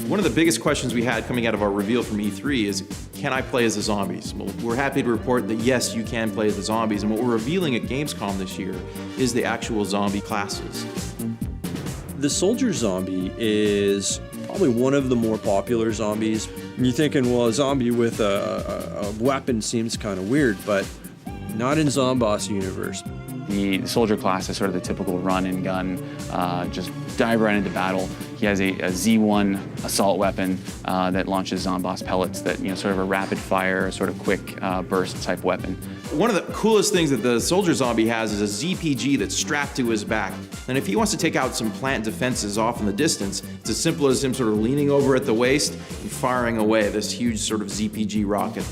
One of the biggest questions we had coming out of our reveal from E3 is, can I play as the zombies? Well, we're happy to report that yes, you can play as the zombies, and what we're revealing at Gamescom this year is the actual zombie classes. The soldier zombie is probably one of the more popular zombies. And you're thinking, well, a zombie with a weapon seems kind of weird, but not in Zomboss universe. The soldier class is sort of the typical run and gun, just dive right into battle. He has a Z1 assault weapon that launches Zomboss pellets that, sort of a rapid fire, sort of quick burst type weapon. One of the coolest things that the soldier zombie has is a ZPG that's strapped to his back. And if he wants to take out some plant defenses off in the distance, it's as simple as him sort of leaning over at the waist and firing away this huge sort of ZPG rocket.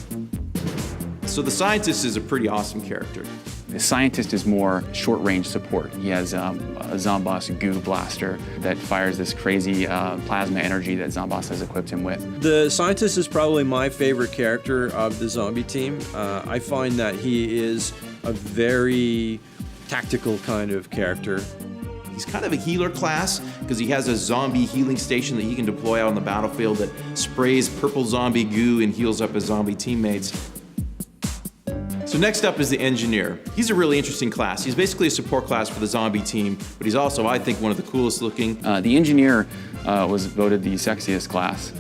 So the scientist is a pretty awesome character. The scientist is more short-range support. He has a Zomboss goo blaster that fires this crazy plasma energy that Zomboss has equipped him with. The scientist is probably my favorite character of the zombie team. I find that he is a very tactical kind of character. He's kind of a healer class because he has a zombie healing station that he can deploy out on the battlefield that sprays purple zombie goo and heals up his zombie teammates. So next up is the engineer. He's a really interesting class. He's basically a support class for the zombie team, but he's also, I think, one of the coolest looking. The engineer was voted the sexiest class.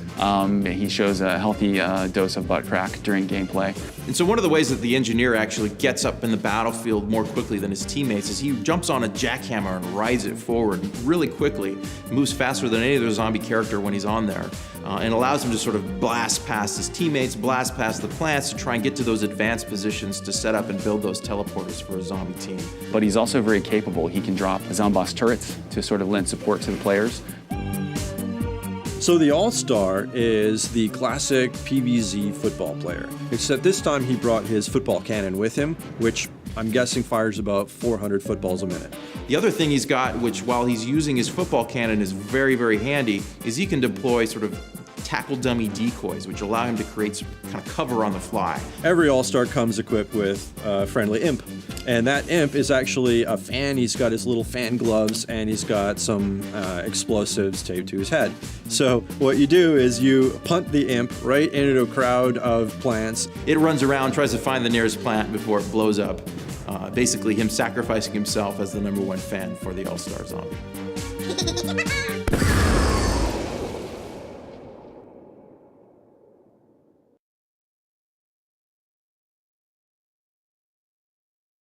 He shows a healthy dose of butt crack during gameplay. And so one of the ways that the engineer actually gets up in the battlefield more quickly than his teammates is he jumps on a jackhammer and rides it forward really quickly, moves faster than any other zombie character when he's on there, and allows him to sort of blast past his teammates, blast past the plants to try and get to those advanced positions to set up and build those teleporters for a zombie team. But he's also very capable. He can drop Zomboss turrets to sort of lend support to the players. So the All-Star is the classic PvZ football player, except this time he brought his football cannon with him, which I'm guessing fires about 400 footballs a minute. The other thing he's got, which while he's using his football cannon is very, very handy, is he can deploy sort of tackle dummy decoys, which allow him to create some kind of cover on the fly. Every All-Star comes equipped with a friendly imp, and that imp is actually a fan. He's got his little fan gloves, and he's got some explosives taped to his head. So what you do is you punt the imp right into a crowd of plants. It runs around, tries to find the nearest plant before it blows up. Basically him sacrificing himself as the #1 fan for the All-Star Zombie.